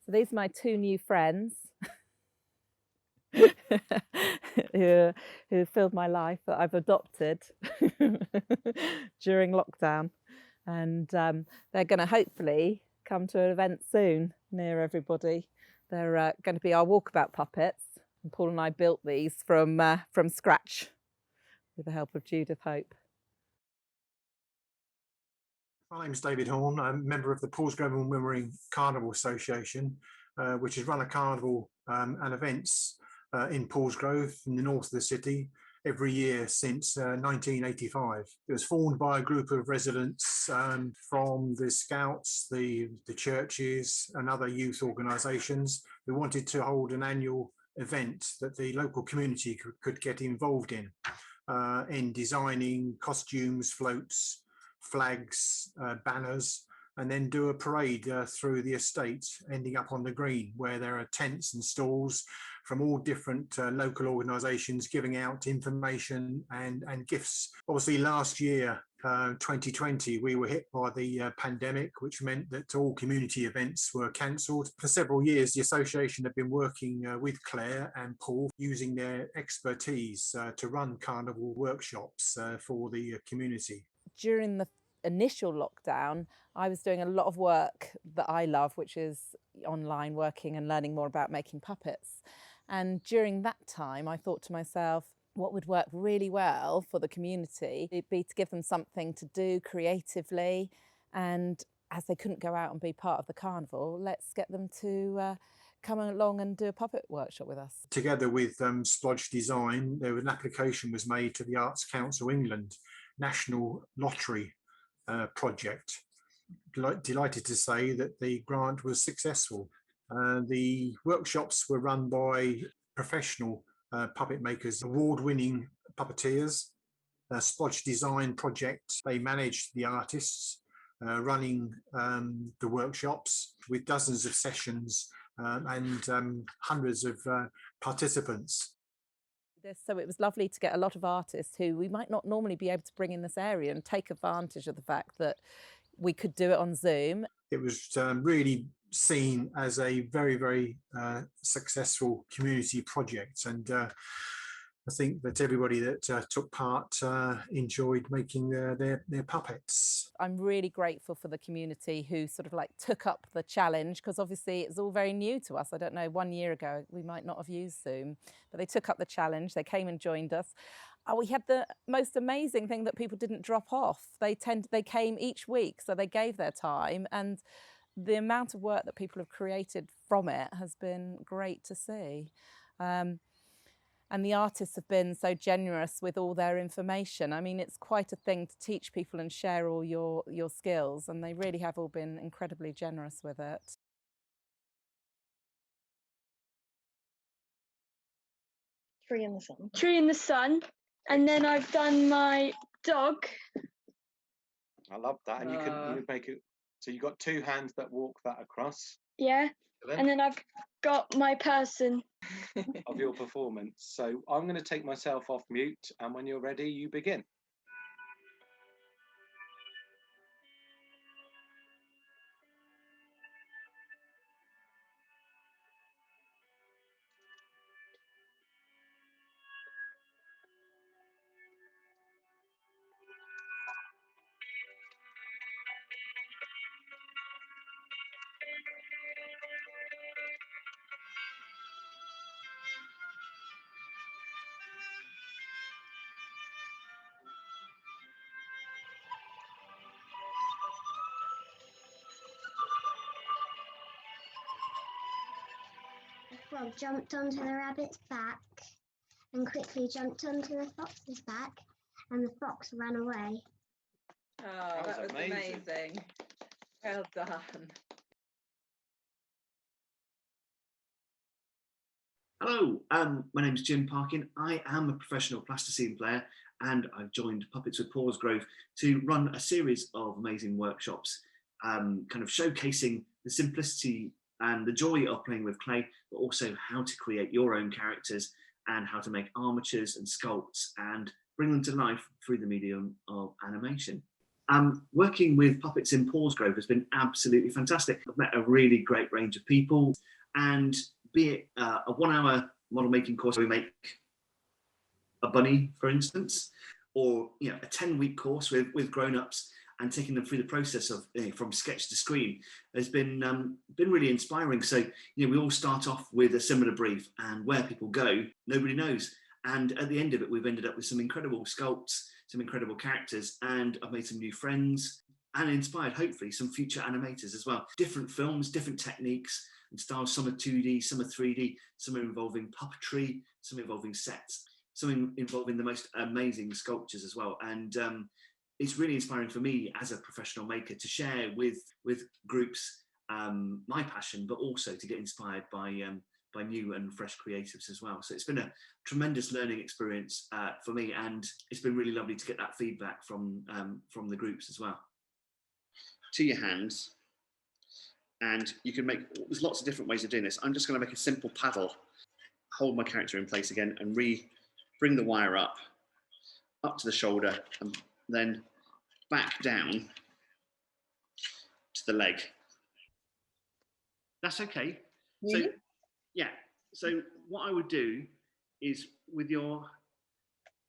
So these are my two new friends who filled my life that I've adopted during lockdown. And they're going to hopefully come to an event soon near everybody. They're going to be our walkabout puppets. And Paul and I built these from scratch with the help of Judith Hope. My name's David Horn. I'm a member of the Paulsgrove and Wymering Carnival Association, which has run a carnival and events in Paulsgrove in the north of the city every year since 1985. It was formed by a group of residents from the Scouts, the churches and other youth organisations who wanted to hold an annual event that the local community could get involved in designing costumes, floats, flags, banners, and then do a parade through the estate, ending up on the green where there are tents and stalls from all different local organisations giving out information and gifts. Obviously last year, 2020, we were hit by the pandemic, which meant that all community events were cancelled. For several years, the association have been working with Claire and Paul, using their expertise to run carnival workshops for the community. During the initial lockdown, I was doing a lot of work that I love, which is online working and learning more about making puppets. And during that time, I thought to myself, what would work really well for the community? It'd be to give them something to do creatively. And as they couldn't go out and be part of the carnival, let's get them to come along and do a puppet workshop with us. Together with Splodge Design, there was an application was made to the Arts Council England National Lottery project. Delighted to say that the grant was successful. The workshops were run by professional puppet makers, award-winning puppeteers. Splodge Design project, they managed the artists running the workshops with dozens of sessions and hundreds of participants. So it was lovely to get a lot of artists who we might not normally be able to bring in this area and take advantage of the fact that we could do it on Zoom. It was really seen as a very, very successful community project, and I think that everybody that took part enjoyed making their puppets. I'm really grateful for the community who sort of like took up the challenge, because obviously it's all very new to us. I don't know, 1 year ago we might not have used Zoom, but they took up the challenge. They came and joined us. We had the most amazing thing that people didn't drop off. They came each week, so they gave their time, and the amount of work that people have created from it has been great to see. And the artists have been so generous with all their information. I mean, it's quite a thing to teach people and share all your skills, and they really have all been incredibly generous with it. Tree in the sun. Tree in the sun. And then I've done my dog. I love that. And you make it, so you've got two hands that walk that across. Yeah. And then I've got my person. Of your performance. So I'm going to take myself off mute, and when you're ready, you begin. The frog jumped onto the rabbit's back and quickly jumped onto the fox's back, and the fox ran away. Oh, that was amazing. Well done. Hello, my name's Jim Parkin. I am a professional plasticine player, and I've joined Puppets with Paulsgrove to run a series of amazing workshops, kind of showcasing the simplicity and the joy of playing with clay, but also how to create your own characters and how to make armatures and sculpts and bring them to life through the medium of animation. Working with puppets in Paulsgrove has been absolutely fantastic. I've met a really great range of people, and be it a 1 hour model making course where we make a bunny, for instance, or a 10-week course with grown-ups and taking them through the process of from sketch to screen has been really inspiring. So we all start off with a similar brief, and where people go, nobody knows. And at the end of it, we've ended up with some incredible sculpts, some incredible characters, and I've made some new friends and inspired, hopefully, some future animators as well. Different films, different techniques and styles. Some are 2D, some are 3D, some are involving puppetry, some involving sets, some involving the most amazing sculptures as well. And it's really inspiring for me as a professional maker to share with groups my passion, but also to get inspired by new and fresh creatives as well. So it's been a tremendous learning experience for me, and it's been really lovely to get that feedback from the groups as well. To your hands, and you can there's lots of different ways of doing this. I'm just going to make a simple paddle, hold my character in place again, and bring the wire up to the shoulder, and then back down to the leg. That's okay. So yeah, so what I would do is with your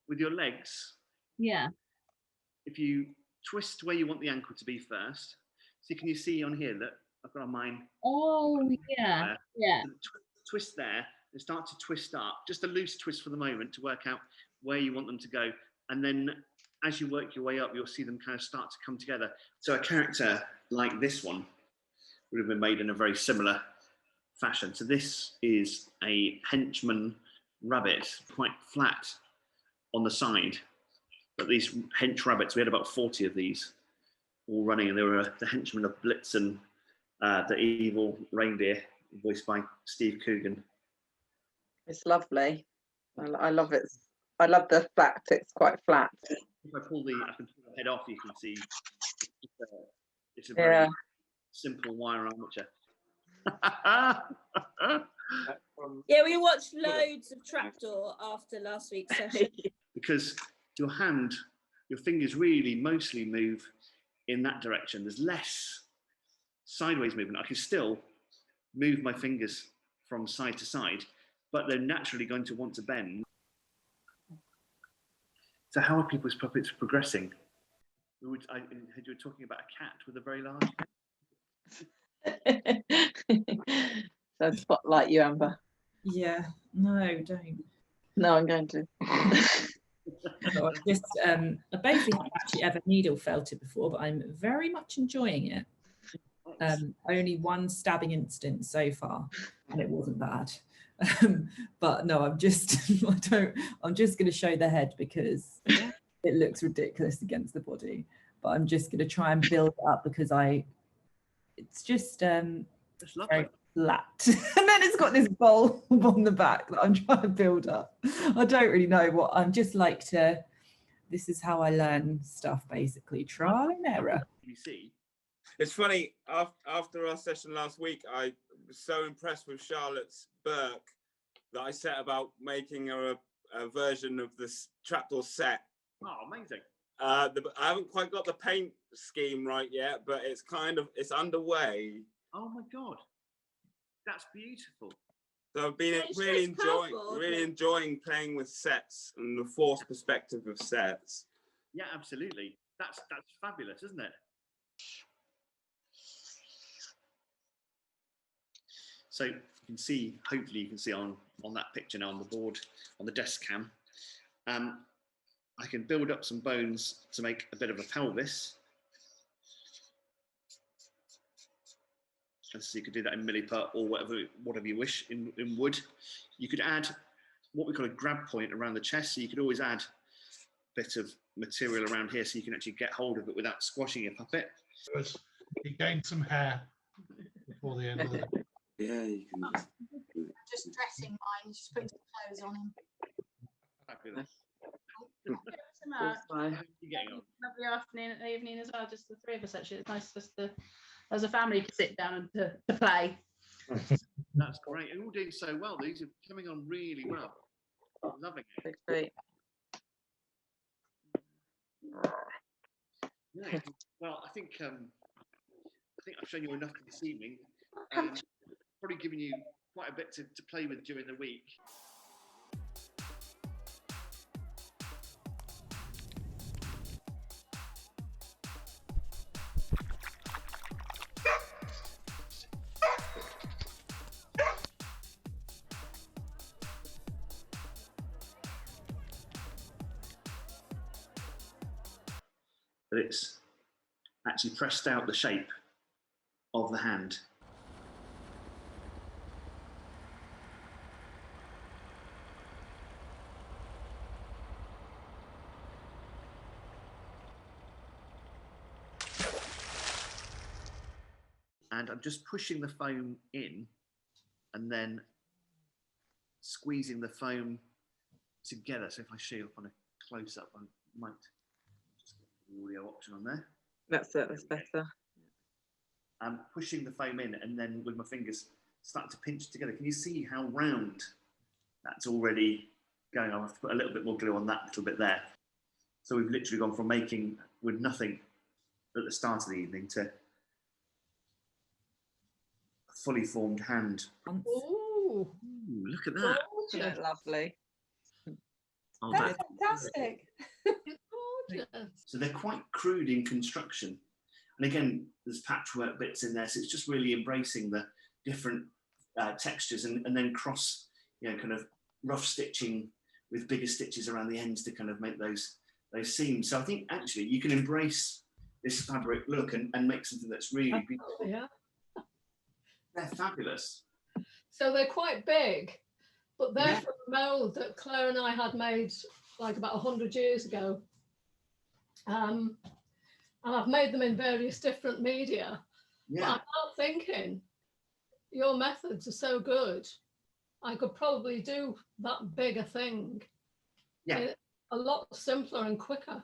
legs, if you twist where you want the ankle to be first. So can you see on here that I've got on mine? Oh yeah, yeah. So twist there and start to twist up, just a loose twist for the moment to work out where you want them to go. And then as you work your way up, you'll see them kind of start to come together. So a character like this one would have been made in a very similar fashion. So this is a henchman rabbit, quite flat on the side. But these hench rabbits, we had about 40 of these all running, and they were the henchmen of Blitzen, the evil reindeer, voiced by Steve Coogan. It's lovely. I love it. I love the fact it's quite flat. If I can pull the head off, you can see it's a very simple wire armature. Yeah, we watched loads of Trapdoor after last week's session. Because your fingers really mostly move in that direction. There's less sideways movement. I can still move my fingers from side to side, but they're naturally going to want to bend. So how are people's puppets progressing? You were talking about a cat with a very large head. So spotlight you, Amber. Yeah, no, don't. No, I'm going to. No, I basically haven't actually ever needle felted before, but I'm very much enjoying it. Only one stabbing incident so far, and it wasn't bad. But no, I'm just going to show the head because it looks ridiculous against the body. But I'm just going to try and build it up because it's just very flat. And then it's got this bulb on the back that I'm trying to build up. I don't really know what, I'm just this is how I learn stuff, basically, trial and error. You see? It's funny, after our session last week, I was so impressed with Charlotte's Burke that I set about making a version of this Trapdoor set. Oh, amazing. I haven't quite got the paint scheme right yet, but it's underway. Oh my God, that's beautiful. So I've been really enjoying playing with sets and the forced perspective of sets. Yeah, absolutely. That's fabulous, isn't it? So you can see, hopefully you can see on that picture now on the board, on the desk cam, I can build up some bones to make a bit of a pelvis. So you could do that in milliput or whatever you wish in wood. You could add what we call a grab point around the chest. So you could always add a bit of material around here so you can actually get hold of it without squashing your puppet. He gained some hair before the end of the day. Yeah, you can. Just dressing mine, just putting some clothes on him. Fabulous. Lovely afternoon, evening as well, just the three of us actually. It's nice just as a family to sit down and to play. That's great. And all doing so well. These are coming on really well. Loving it. Great. Yeah. Well, I think I've shown you enough for this evening. Probably given you quite a bit to play with during the week. But it's actually pressed out the shape of the hand. And I'm just pushing the foam in and then squeezing the foam together. So if I show you up on a close-up, I might just get the audio option on there. That's it, that's better. I'm pushing the foam in and then with my fingers start to pinch together. Can you see how round that's already going? I'll have to put a little bit more glue on that little bit there. So we've literally gone from making with nothing at the start of the evening to a fully formed hand. Ooh, Look at that. That's lovely. Oh, that's fantastic. Gorgeous. So they're quite crude in construction. And again, there's patchwork bits in there. So it's just really embracing the different textures and then cross, kind of rough stitching with bigger stitches around the ends to kind of make those seams. So I think actually you can embrace this fabric look and make something that's really beautiful. Yeah. They're fabulous. So they're quite big, but they're from a mould that Claire and I had made like about 100 years ago. And I've made them in various different media. Yeah. But I'm now thinking, your methods are so good, I could probably do that bigger thing. Yeah. A lot simpler and quicker.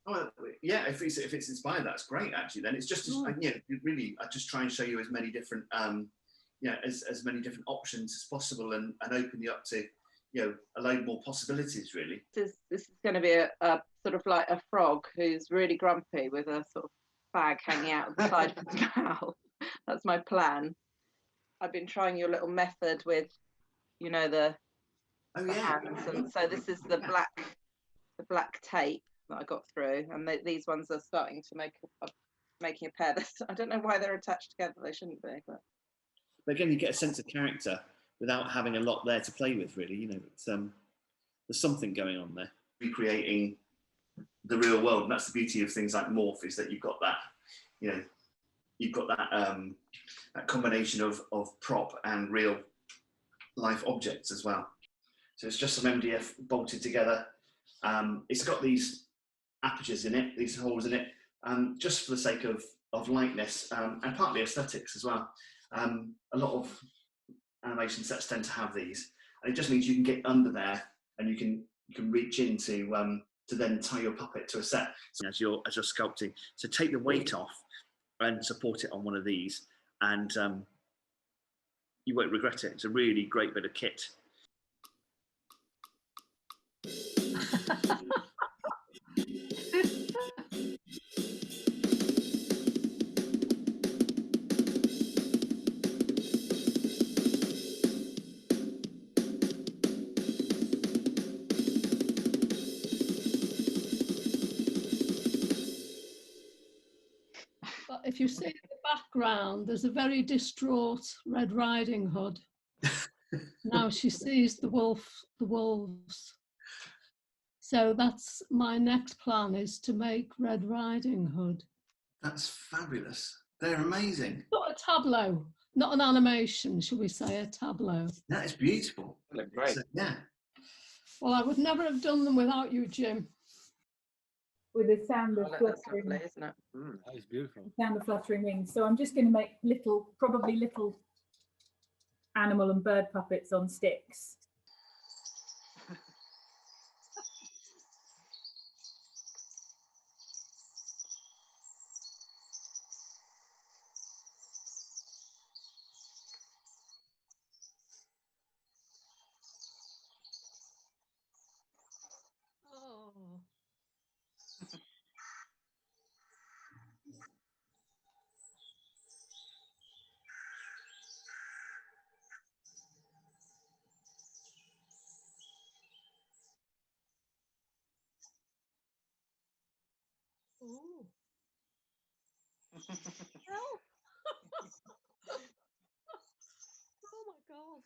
Oh, yeah, if it's inspired, that's great. Actually, then it's just really, I just try and show you as many different, as many different options as possible, and open you up to, a load more possibilities. Really, this is going to be a sort of like a frog who's really grumpy with a sort of bag hanging out of the side of his mouth. That's my plan. I've been trying your little method with, the hands, and so this is the black tape that I got through, and these ones are starting to making a pair. I don't know why they're attached together. They shouldn't be, but again, you get a sense of character without having a lot there to play with. Really, it's there's something going on there. Recreating the real world, and that's the beauty of things like Morph, is that you've got that, you've got that combination of prop and real life objects as well. So it's just some MDF bolted together. It's got these apertures in it, these holes in it, just for the sake of lightness and partly aesthetics as well. A lot of animation sets tend to have these, and it just means you can get under there and you can reach into to then tie your puppet to a set. So as you're sculpting, so take the weight off and support it on one of these, and you won't regret it. It's a really great bit of kit. But if you see in the background, there's a very distraught Red Riding Hood. Now she sees the wolves. So that's my next plan, is to make Red Riding Hood. That's fabulous. They're amazing. Not a tableau, not an animation, shall we say, a tableau. That is beautiful. They look great. Yeah. Well, I would never have done them without you, Jim. With the sound of fluttering, lovely, isn't it? That is beautiful. sound of fluttering wings. So I'm just going to make probably little animal and bird puppets on sticks. Oh. Ooh. Oh my God.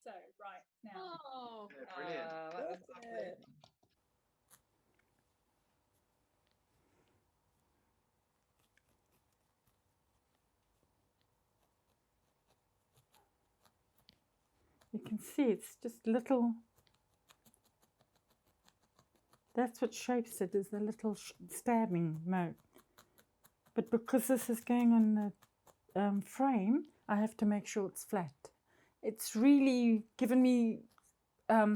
So, right, now. Oh, Yeah, brilliant. That was lovely. You can see it's just little, that's what shapes it, is the little stabbing mode. But because this is going on the frame, I have to make sure it's flat. It's really given me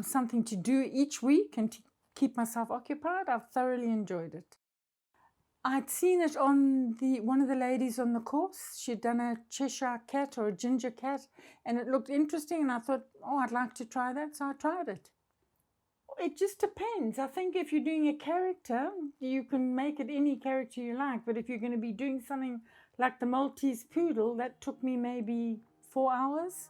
something to do each week and to keep myself occupied. I've thoroughly enjoyed it. I'd seen it on one of the ladies on the course. She'd done a Cheshire cat or a ginger cat, and it looked interesting, and I thought, oh, I'd like to try that, so I tried it. It just depends. I think if you're doing a character, you can make it any character you like, but if you're going to be doing something like the Maltese poodle, that took me maybe 4 hours.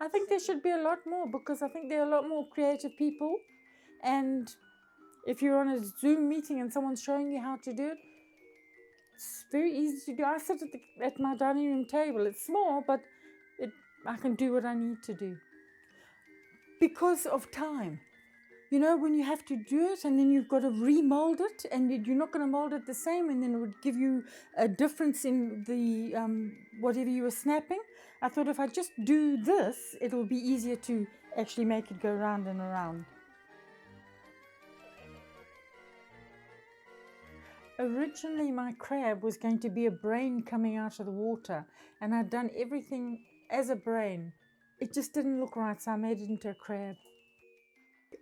I think there should be a lot more, because I think there are a lot more creative people, and if you're on a Zoom meeting and someone's showing you how to do it, it's very easy to do. I sit at my dining room table. It's small, but I can do what I need to do. Because of time. You know, when you have to do it and then you've got to remold it, and you're not going to mold it the same, and then it would give you a difference in the whatever you were snapping. I thought if I just do this, it'll be easier to actually make it go round and around. Originally, my crab was going to be a brain coming out of the water, and I'd done everything as a brain. It just didn't look right, so I made it into a crab.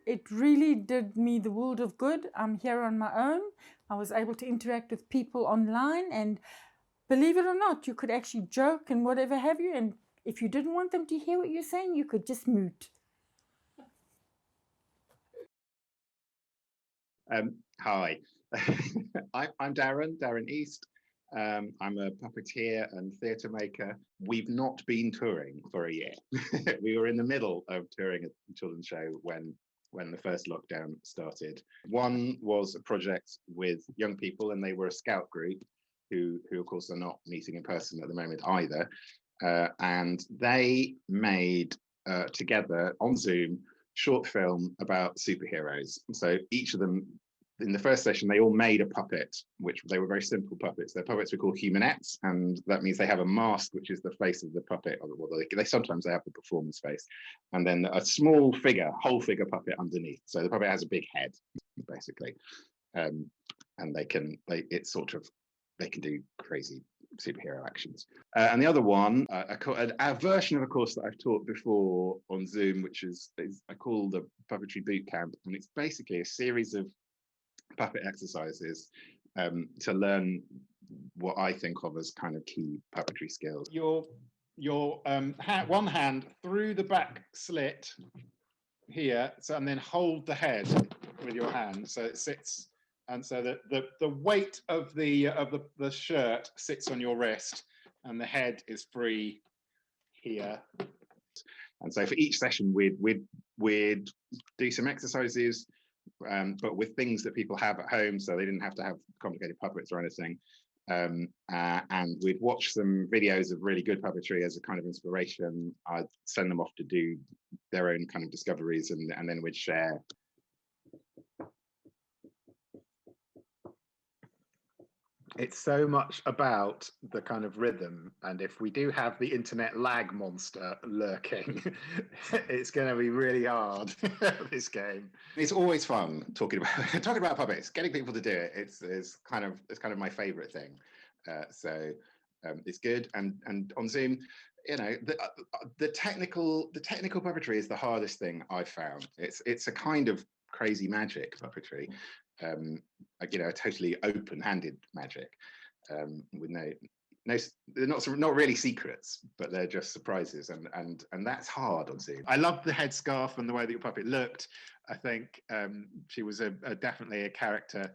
It really did me the world of good. I'm here on my own. I was able to interact with people online, and believe it or not, you could actually joke and whatever have you, and if you didn't want them to hear what you're saying, you could just mute. Hi, I'm Darren East. I'm a puppeteer and theatre maker. We've not been touring for a year. We were in the middle of touring a children's show when the first lockdown started. One was a project with young people, and they were a scout group who of course are not meeting in person at the moment either. And they made together on Zoom short film about superheroes. So each of them, in the first session, they all made a puppet, which they were very simple puppets. Their puppets were called humanettes, and that means they have a mask, which is the face of the puppet, or well, sometimes they have the performance face, and then a small figure, whole figure puppet underneath. So the puppet has a big head, basically, and they can do crazy superhero actions. And the other one, a version of a course that I've taught before on Zoom, which is I call the Puppetry Boot Camp, and it's basically a series of puppet exercises to learn what I think of as kind of key puppetry skills. Your one hand through the back slit here, and then hold the head with your hand so it sits, and so that the weight of the shirt sits on your wrist, and the head is free here. And so for each session, we'd do some exercises, but with things that people have at home, so they didn't have to have complicated puppets or anything. And we'd watch some videos of really good puppetry as a kind of inspiration. I'd send them off to do their own kind of discoveries, and then we'd share. It's so much about the kind of rhythm, and if we do have the internet lag monster lurking, it's going to be really hard. This game. It's always fun talking about puppets. Getting people to do it. It's kind of my favourite thing. So it's good, and on Zoom, you know, the technical puppetry is the hardest thing I've found. It's a kind of crazy magic puppetry, you know, a totally open-handed magic, with they're not really secrets, but they're just surprises, and that's hard on Zoom. I love the headscarf and the way that your puppet looked. I think she was definitely a character.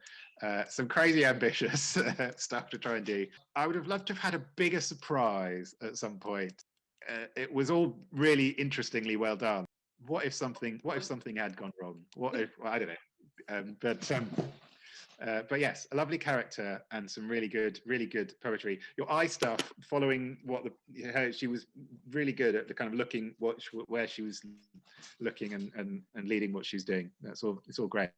Some crazy ambitious stuff to try and do. I would have loved to have had a bigger surprise at some point. It was all really interestingly well done. What if something had gone wrong? What if, well, I don't know. But yes, a lovely character and some really good poetry. Your eye stuff, following what she was really good at the kind of looking where she was looking and leading what she's doing. It's all great.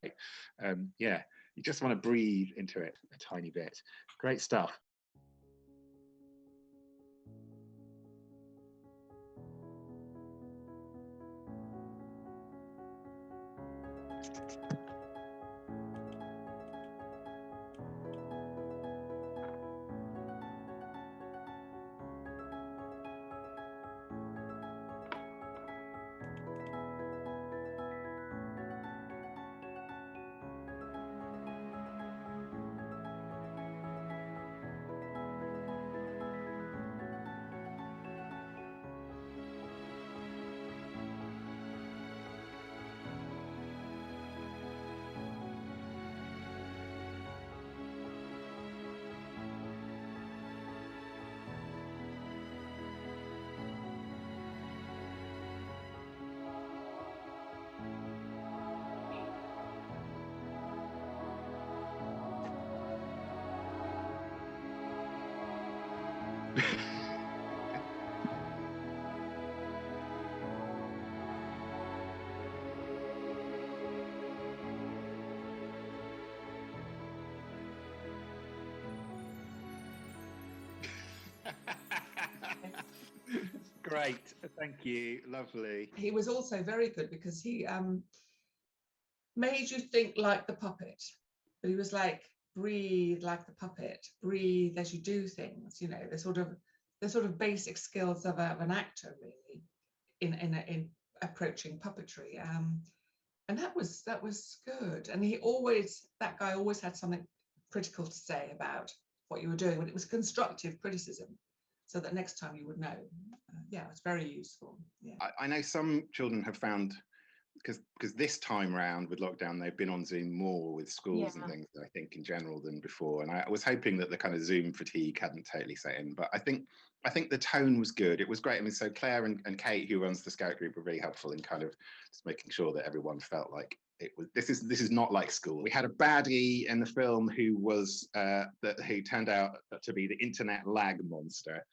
Yeah, you just want to breathe into it a tiny bit. Great stuff. Great, thank you, lovely. He was also very good because he made you think like the puppet, but he was like, breathe like the puppet, breathe as you do things, you know, the sort of basic skills of an actor, really, in approaching puppetry. And that was good. And that guy always had something critical to say about what you were doing, but it was constructive criticism, so that next time you would know. Yeah, it's very useful. Yeah. I know some children have found, because this time round with lockdown, they've been on Zoom more with schools and things, I think, in general than before. And I was hoping that the kind of Zoom fatigue hadn't totally set in, but I think the tone was good. It was great. I mean, so Claire and Kate, who runs the Scout group, were really helpful in kind of just making sure that everyone felt like it was. This is not like school. We had a baddie in the film who was who turned out to be the internet lag monster.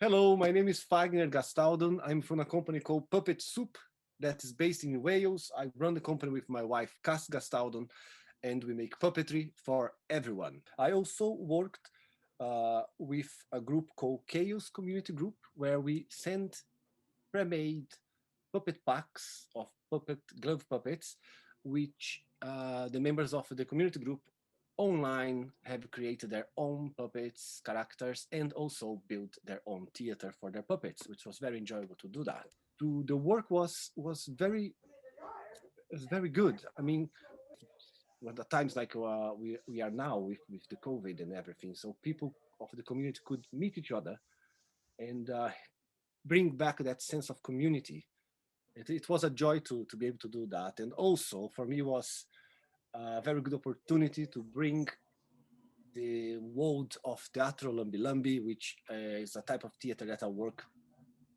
Hello, my name is Wagner Gastaldon. I'm from a company called Puppet Soup that is based in Wales. I run the company with my wife, Cass Gastaldon, and we make puppetry for everyone. I also worked with a group called Chaos Community Group, where we send pre-made puppet packs of glove puppets, which the members of the community group online have created their own puppets, characters, and also built their own theater for their puppets, which was very enjoyable to do that. The work was very good. I mean, at the times like we are now with the COVID and everything, so people of the community could meet each other and bring back that sense of community. It was a joy to be able to do that, and also for me was a very good opportunity to bring the world of Teatro Lambi Lambi, which is a type of theater that I work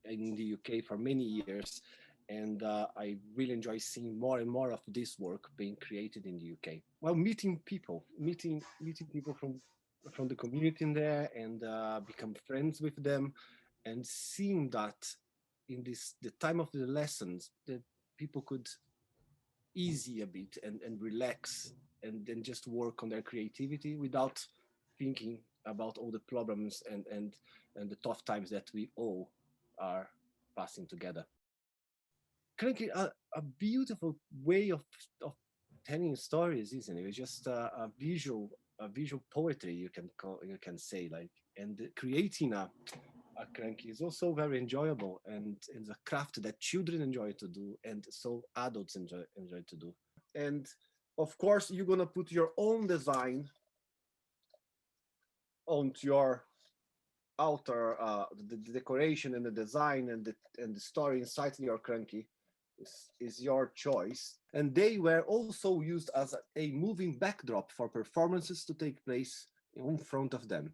in the UK for many years, and I really enjoy seeing more and more of this work being created in the UK. Well, meeting people from the community in there, and become friends with them, and seeing that in the time of the lessons that people could ease a bit and relax and then just work on their creativity without thinking about all the problems and the tough times that we all are passing together. Currently, a beautiful way of telling stories, isn't it? It's just a visual poetry, you can say, like, and creating a cranky is also very enjoyable, and it's a craft that children enjoy to do, and so adults enjoy to do. And of course, you're gonna put your own design onto your outer, the decoration and the design and the story inside your cranky is your choice. And they were also used as a moving backdrop for performances to take place in front of them.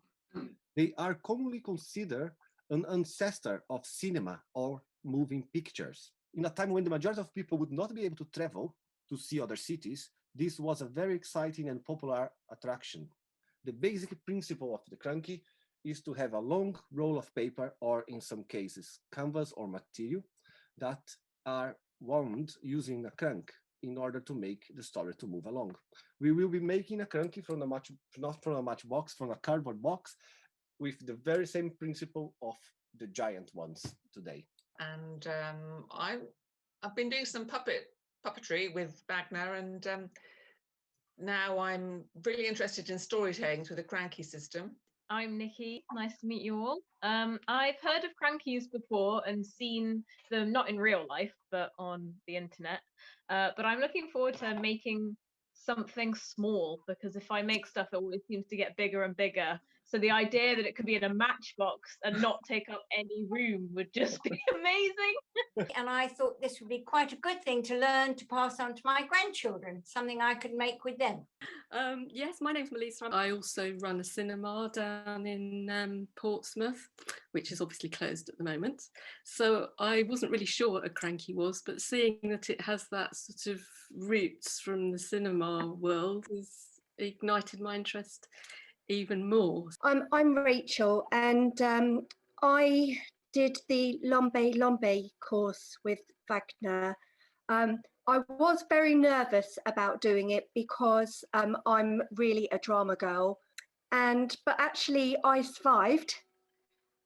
They are commonly considered an ancestor of cinema or moving pictures. In a time when the majority of people would not be able to travel to see other cities, this was a very exciting and popular attraction. The basic principle of the cranky is to have a long roll of paper, or in some cases, canvas or material, that are wound using a crank in order to make the story to move along. We will be making a cranky not from a matchbox, from a cardboard box, with the very same principle of the giant ones today. And I've been doing some puppetry with Wagner, and now I'm really interested in storytelling through the cranky system. I'm Nikki, nice to meet you all. I've heard of crankies before and seen them not in real life, but on the internet. But I'm looking forward to making something small, because if I make stuff, it always seems to get bigger and bigger. So the idea that it could be in a matchbox and not take up any room would just be amazing. And I thought this would be quite a good thing to learn to pass on to my grandchildren, something I could make with them. Yes, my name's Melissa. I also run a cinema down in Portsmouth, which is obviously closed at the moment. So I wasn't really sure what a cranky was, but seeing that it has that sort of roots from the cinema world has ignited my interest even more. I'm Rachel, and I did the Lambe Lambe course with Wagner. I was very nervous about doing it because I'm really a drama girl, but actually I survived,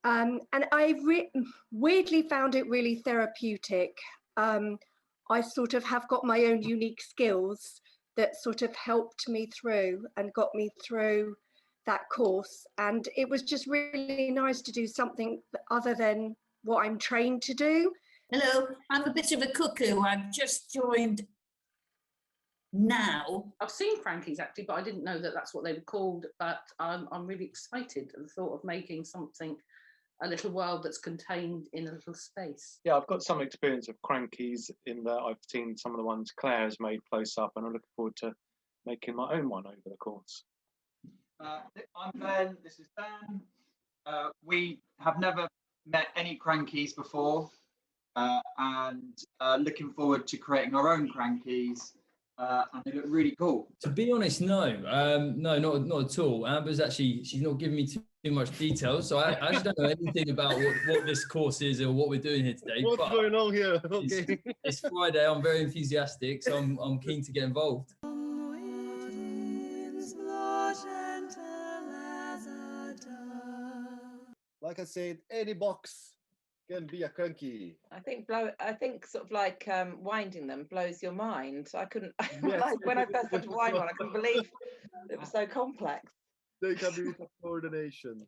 and I weirdly found it really therapeutic. I sort of have got my own unique skills that sort of helped me through and got me through that course, and it was just really nice to do something other than what I'm trained to do. Hello, I'm a bit of a cuckoo. I've just joined now. I've seen crankies actually, but I didn't know that that's what they were called. But I'm really excited at the thought of making something, a little world that's contained in a little space. Yeah, I've got some experience of crankies in that I've seen some of the ones Claire has made close up, and I'm looking forward to making my own one over the course. I'm Ben, this is Dan. We have never met any crankies before, and looking forward to creating our own crankies, and they look really cool. To be honest, no, not at all. Amber's actually, she's not giving me too much detail, so I actually don't know anything about what this course is or what we're doing here today. What's going on here? Okay. It's Friday, I'm very enthusiastic, so I'm keen to get involved. Like I said, any box can be a cranky. I think sort of like winding them blows your mind. I couldn't Yes. like when I first had to wind one, I couldn't believe it was so complex. Take a bit of coordination.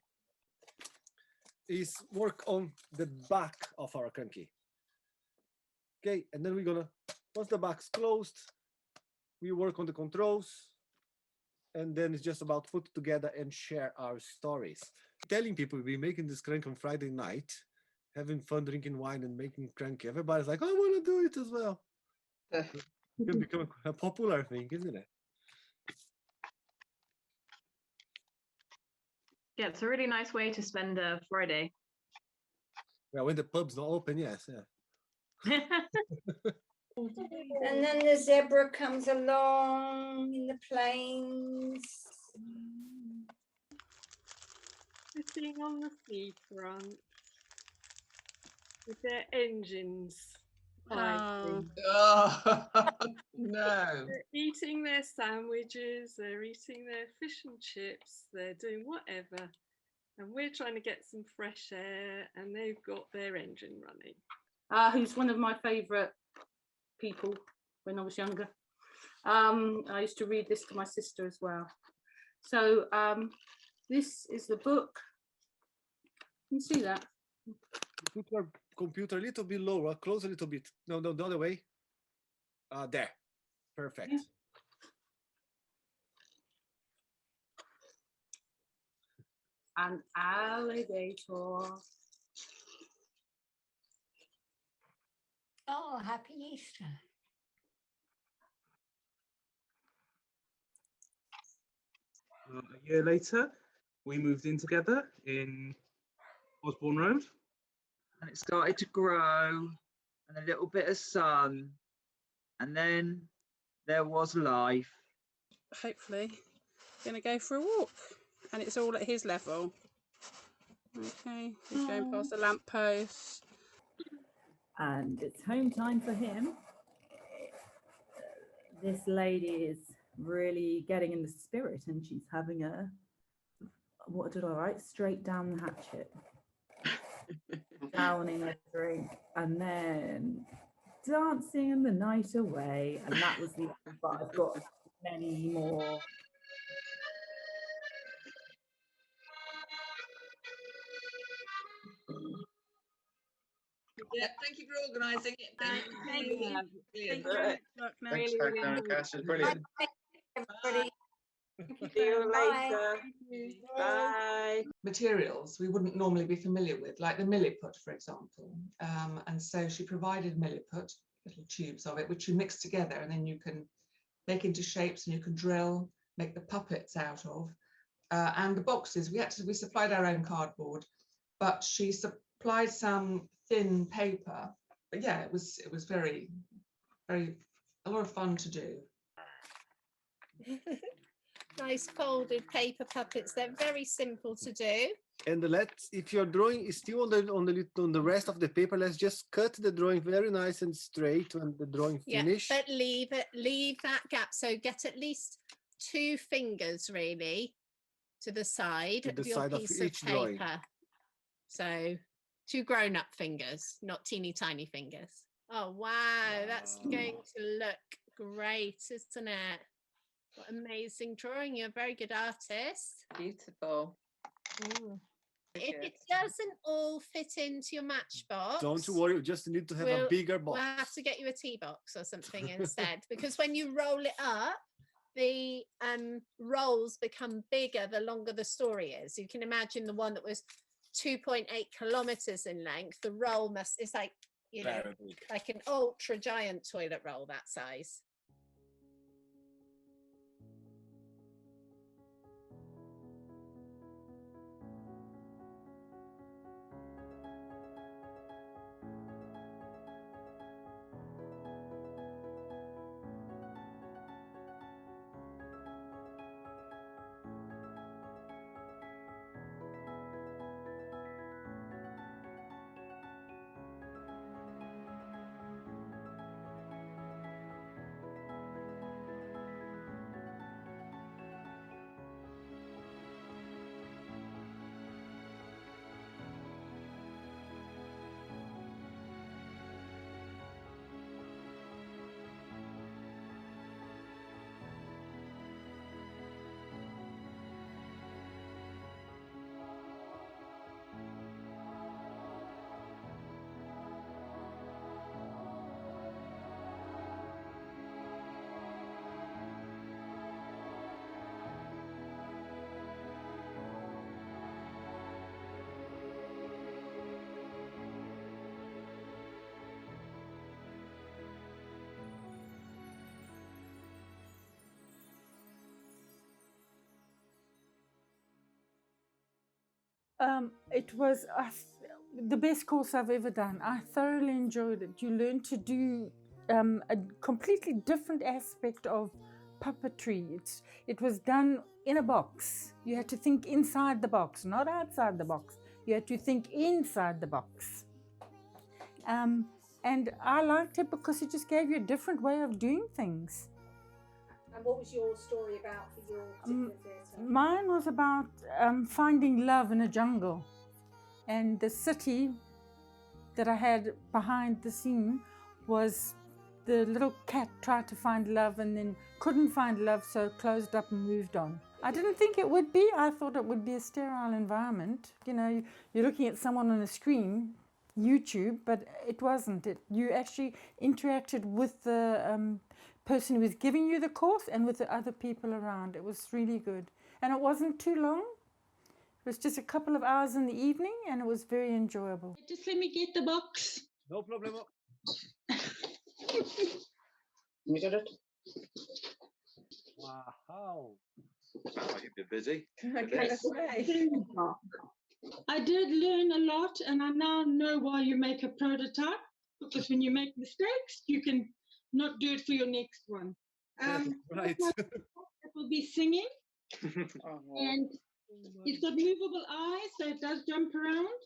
Is work on the back of our cranky. Okay, and then we're gonna, once the back's closed, we work on the controls, and then it's just about put together and share our stories. Telling people we're making this crank on Friday night, having fun drinking wine and making cranky. Everybody's like, I want to do it as well. It can become a popular thing, isn't it? Yeah, it's a really nice way to spend a Friday. Well, when the pub's not open, yes, yeah. And then the zebra comes along in the plains. Sitting on the seafront with their engines. piping. No. They're eating their sandwiches, they're eating their fish and chips, they're doing whatever. And we're trying to get some fresh air, and they've got their engine running. Who's one of my favourite people when I was younger. I used to read this to my sister as well. So this is the book. You see that? Put your computer a little bit lower, close a little bit. No, the other way. There. Perfect. Yeah. An alligator. Oh, happy Easter. A year later, we moved in together in Osborne Road. And it started to grow and a little bit of sun. And then there was life. Hopefully, going to go for a walk. And it's all at his level. Okay, he's going past the lamppost. And it's home time for him. This lady is really getting in the spirit, and she's having a, what did I write? Straight down the hatchet. Downing a drink, and then dancing the night away. And that was the, but I've got many more. Yeah, thank you for organising it. Thank you. Brilliant. Thanks, Darren. Cass, it's brilliant. Everybody. See you later. Bye. Materials we wouldn't normally be familiar with, like the milliput, for example. And so she provided milliput, little tubes of it, which you mix together, and then you can make into shapes, and you can drill, make the puppets out of. And the boxes, we supplied our own cardboard, but she supplied some thin paper. But yeah, it was very, very, a lot of fun to do. Nice folded paper puppets. They're very simple to do. And if your drawing is still on the rest of the paper, let's just cut the drawing very nice and straight when the drawing finish. Yeah, but leave that gap. So get at least 2 fingers really to the side To the of your side of piece each of paper. drawing. So 2 grown-up fingers, not teeny tiny fingers. Oh wow, that's going to look great, isn't it? What amazing drawing. You're a very good artist. Beautiful. If it doesn't all fit into your matchbox, Don't you worry, you just need to have a bigger box. We'll have to get you a tea box or something instead, because when you roll it up, the rolls become bigger the longer the story is. You can imagine the one that was 2.8 kilometers in length. The roll is like, you know, Very big. like an ultra giant toilet roll that size. It was the best course I've ever done. I thoroughly enjoyed it. You learn to do a completely different aspect of puppetry. It was done in a box. You had to think inside the box, not outside the box. You had to think inside the box. And I liked it because it just gave you a different way of doing things. And what was your story about for your particular theatre? Mine was about finding love in a jungle. And the city that I had behind the scene was the little cat tried to find love and then couldn't find love, so closed up and moved on. I didn't think it would be. I thought it would be a sterile environment. You know, you're looking at someone on a screen, YouTube, but it wasn't. You actually interacted with the person who was giving you the course and with the other people around. It was really good. And it wasn't too long. It was just a couple of hours in the evening and it was very enjoyable. Just let me get the box. No problem. You got it? Wow. Sounds like you've been busy. I did learn a lot, and I now know why you make a prototype, because when you make mistakes, you can not do it for your next one. Right. It will be singing, and it's got movable eyes, so it does jump around.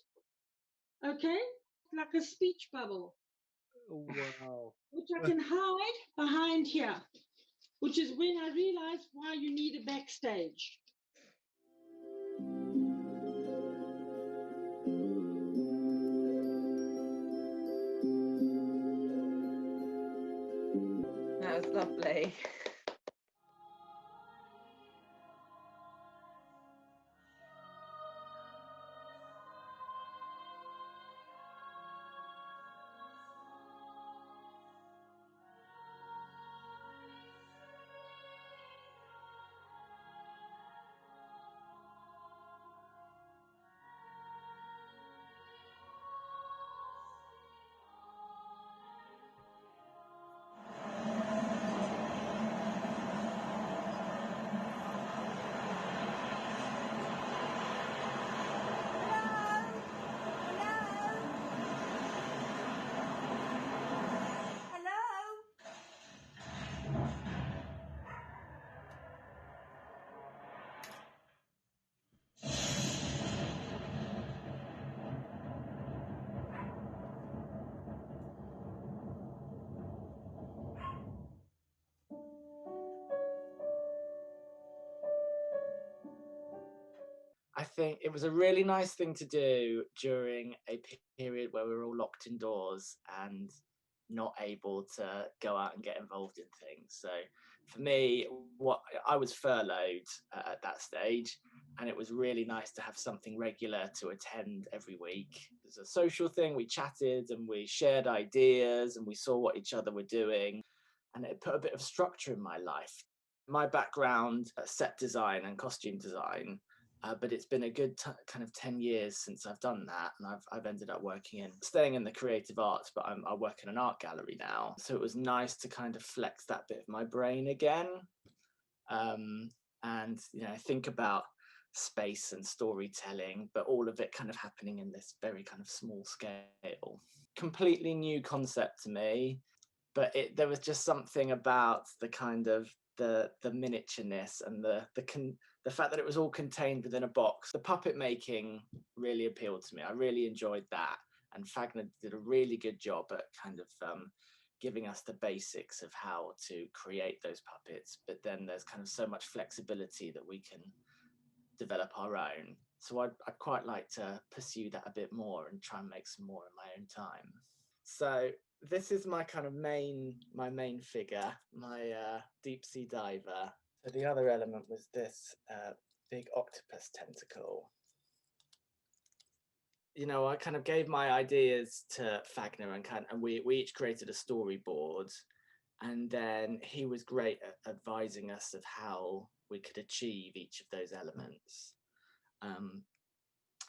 Okay, like a speech bubble. Wow. Which I can hide behind here, which is when I realized why you need a backstage. That was lovely. I think it was a really nice thing to do during a period where we were all locked indoors and not able to go out and get involved in things. So for me, I was furloughed at that stage, and it was really nice to have something regular to attend every week. It was a social thing. We chatted and we shared ideas and we saw what each other were doing, and it put a bit of structure in my life. My background, set design and costume design, but it's been a good kind of 10 years since I've done that, and I've ended up staying in the creative arts, but I work in an art gallery now. So it was nice to kind of flex that bit of my brain again, and think about space and storytelling, but all of it kind of happening in this very kind of small scale. Completely new concept to me, but there was just something about the kind of the miniatureness and the fact that it was all contained within a box. The puppet making really appealed to me. I really enjoyed that. And Fagner did a really good job at kind of giving us the basics of how to create those puppets. But then there's kind of so much flexibility that we can develop our own. So I'd quite like to pursue that a bit more and try and make some more in my own time. So this is my kind of main figure, my deep sea diver. So the other element was this big octopus tentacle. I kind of gave my ideas to Fagner and we each created a storyboard, and then he was great at advising us of how we could achieve each of those elements.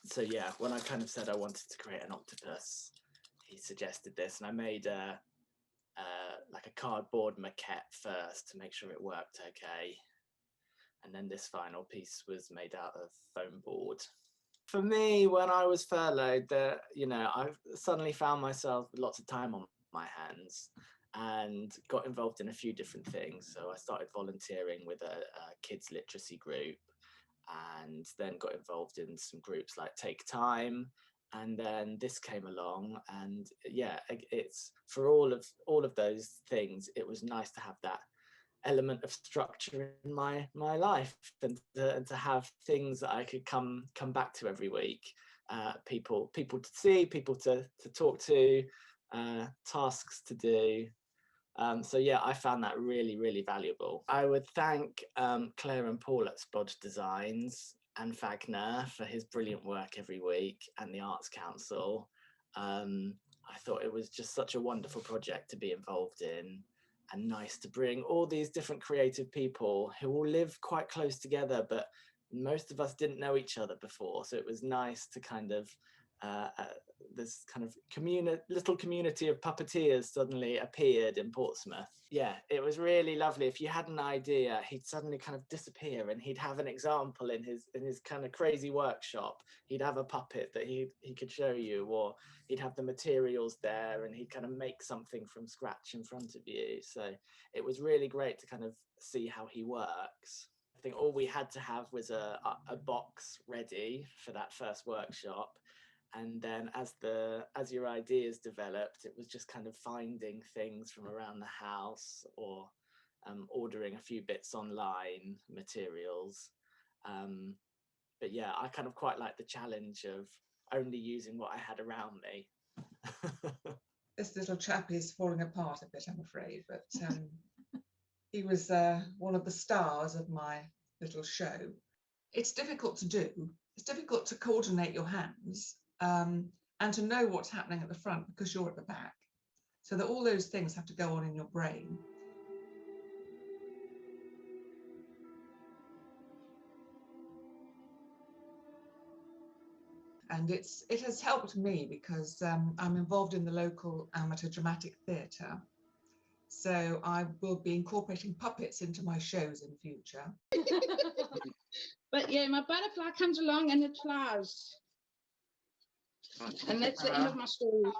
So yeah, when I kind of said I wanted to create an octopus, he suggested this, and I made like a cardboard maquette first to make sure it worked okay. And then this final piece was made out of foam board. For me, when I was furloughed, I suddenly found myself with lots of time on my hands and got involved in a few different things. So I started volunteering with a kids literacy group, and then got involved in some groups like Take Time. And then this came along, and yeah, it's for all of those things, it was nice to have that element of structure in my life, and to have things that I could come back to every week, people to see, people to talk to, tasks to do. So yeah, I found that really, really valuable. I would thank Claire and Paul at Splodge Designs and Wagner for his brilliant work every week, and the Arts Council. I thought it was just such a wonderful project to be involved in, and nice to bring all these different creative people who all live quite close together, but most of us didn't know each other before. So it was nice to kind of this kind of little community of puppeteers suddenly appeared in Portsmouth. Yeah, it was really lovely. If you had an idea, he'd suddenly kind of disappear, and he'd have an example in his kind of crazy workshop. He'd have a puppet that he could show you, or he'd have the materials there, and he'd kind of make something from scratch in front of you. So it was really great to kind of see how he works. I think all we had to have was a box ready for that first workshop. And then as your ideas developed, it was just kind of finding things from around the house, or ordering a few bits online, materials. But yeah, I kind of quite like the challenge of only using what I had around me. This little chap is falling apart a bit, I'm afraid, but he was one of the stars of my little show. It's difficult to do. It's difficult to coordinate your hands. And to know what's happening at the front because you're at the back. So that all those things have to go on in your brain. And it has helped me because I'm involved in the local amateur dramatic theatre. So I will be incorporating puppets into my shows in future. But yeah, my butterfly comes along and it flies. And that's the end of my story.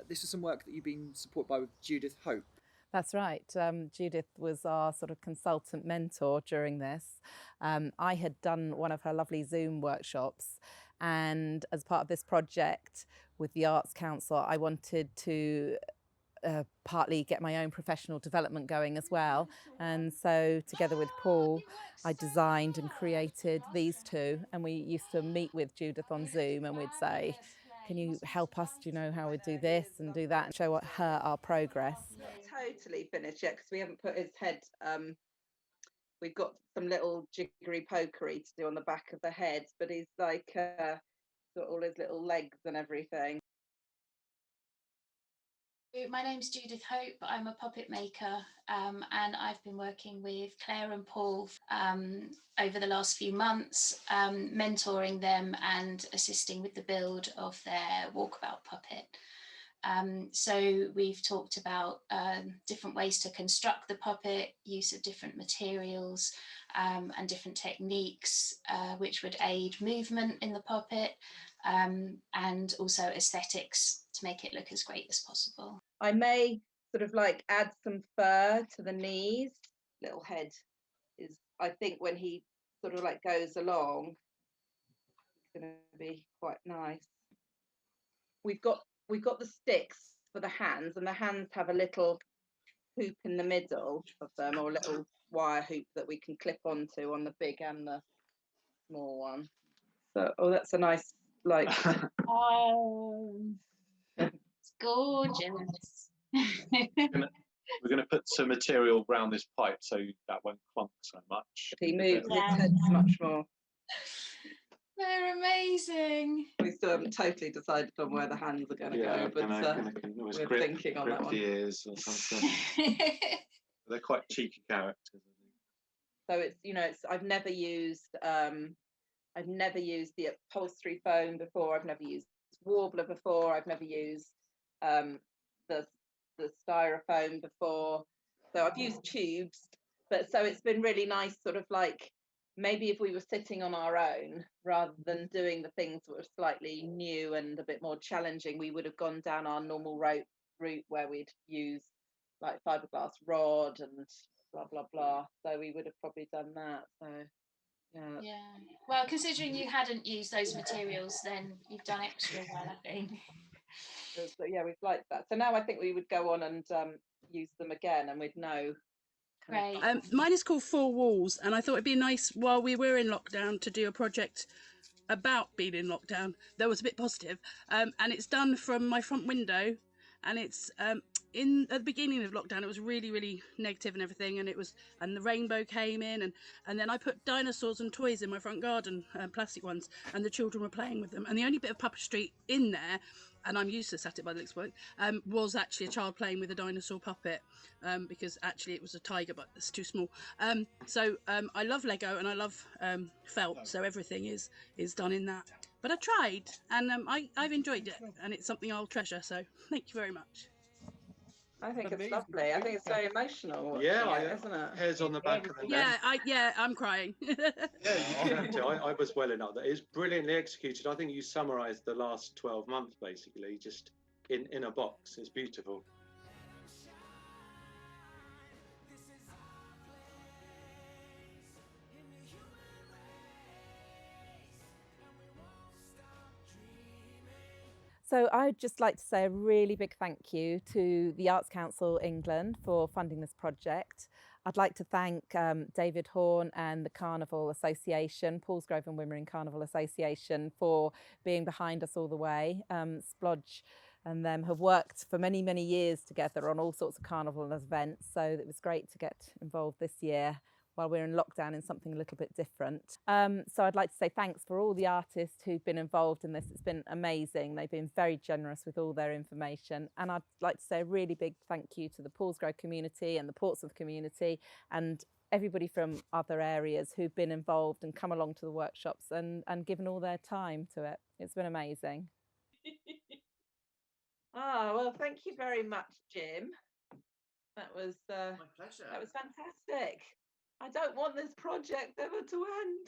This is some work that you've been supported by with Judith Hope. That's right. Judith was our sort of consultant mentor during this. I had done one of her lovely Zoom workshops, And as part of this project with the Arts Council, I wanted to partly get my own professional development going as well. And so together with Paul, I designed and created these two. And we used to meet with Judith on Zoom and we'd say, can you help us? Do you know how we do this and do that, and show her our progress? Not totally finished yet because we haven't put his head. We've got some little jiggery pokery to do on the back of the head, but he's like got all his little legs and everything. My name's Judith Hope. I'm a puppet maker, and I've been working with Claire and Paul over the last few months, mentoring them and assisting with the build of their walkabout puppet. So we've talked about different ways to construct the puppet, use of different materials and different techniques which would aid movement in the puppet, and also aesthetics to make it look as great as possible. I may sort of like add some fur to the knees. Little head is, I think, when he sort of like goes along, it's going to be quite nice. We've got the sticks for the hands, and the hands have a little hoop in the middle of them, or a little wire hoop that we can clip onto on the big and the small one. So, oh, that's a nice, like. It's gorgeous. We're going to put some material around this pipe so that won't clunk so much. If he moves his head much more. They're amazing. We still haven't totally decided on where the hands are going to go, but we're thinking on that one. Ears or something. They're quite cheeky characters. So it's, you know, it's, I've never used the upholstery foam before. I've never used warbler before. I've never used the styrofoam before. So I've used tubes, but so it's been really nice, sort of like, maybe if we were sitting on our own, rather than doing the things that were slightly new and a bit more challenging, we would have gone down our normal route where we'd use like fiberglass rod and blah, blah, blah. So we would have probably done that. So, yeah. Yeah. Well, considering you hadn't used those materials, then you've done extra well, I think. So, yeah, we've liked that. So now I think we would go on and use them again, and we'd know. Great. Mine is called Four Walls, and I thought it'd be nice while we were in lockdown to do a project about being in lockdown that was a bit positive. And it's done from my front window, and it's at the beginning of lockdown it was really, really negative and everything, and the rainbow came in, and then I put dinosaurs and toys in my front garden, plastic ones, and the children were playing with them, and the only bit of puppetry in there, and I'm useless at it by the looks of it, was actually a child playing with a dinosaur puppet, because actually it was a tiger, but it's too small. So I love Lego and I love felt, so everything is done in that. But I tried, and I've enjoyed it, and it's something I'll treasure, so thank you very much. I think it's lovely. I think it's very emotional. Yeah, isn't it? Hairs on the back of the neck. Yeah, I'm crying. Yeah, you can do. I was well enough. That is brilliantly executed. I think you summarised the last 12 months basically, just in a box. It's beautiful. So I'd just like to say a really big thank you to the Arts Council England for funding this project. I'd like to thank David Horn and the Carnival Association, Paulsgrove and Wymering Carnival Association, for being behind us all the way. Splodge and them have worked for many, many years together on all sorts of carnival events, so it was great to get involved this year while we're in lockdown in something a little bit different. So I'd like to say thanks for all the artists who've been involved in this. It's been amazing. They've been very generous with all their information. And I'd like to say a really big thank you to the Paulsgrove community and the Portsmouth community and everybody from other areas who've been involved and come along to the workshops and given all their time to it. It's been amazing. Well, thank you very much, Jim. That was my pleasure. That was fantastic. I don't want this project ever to end.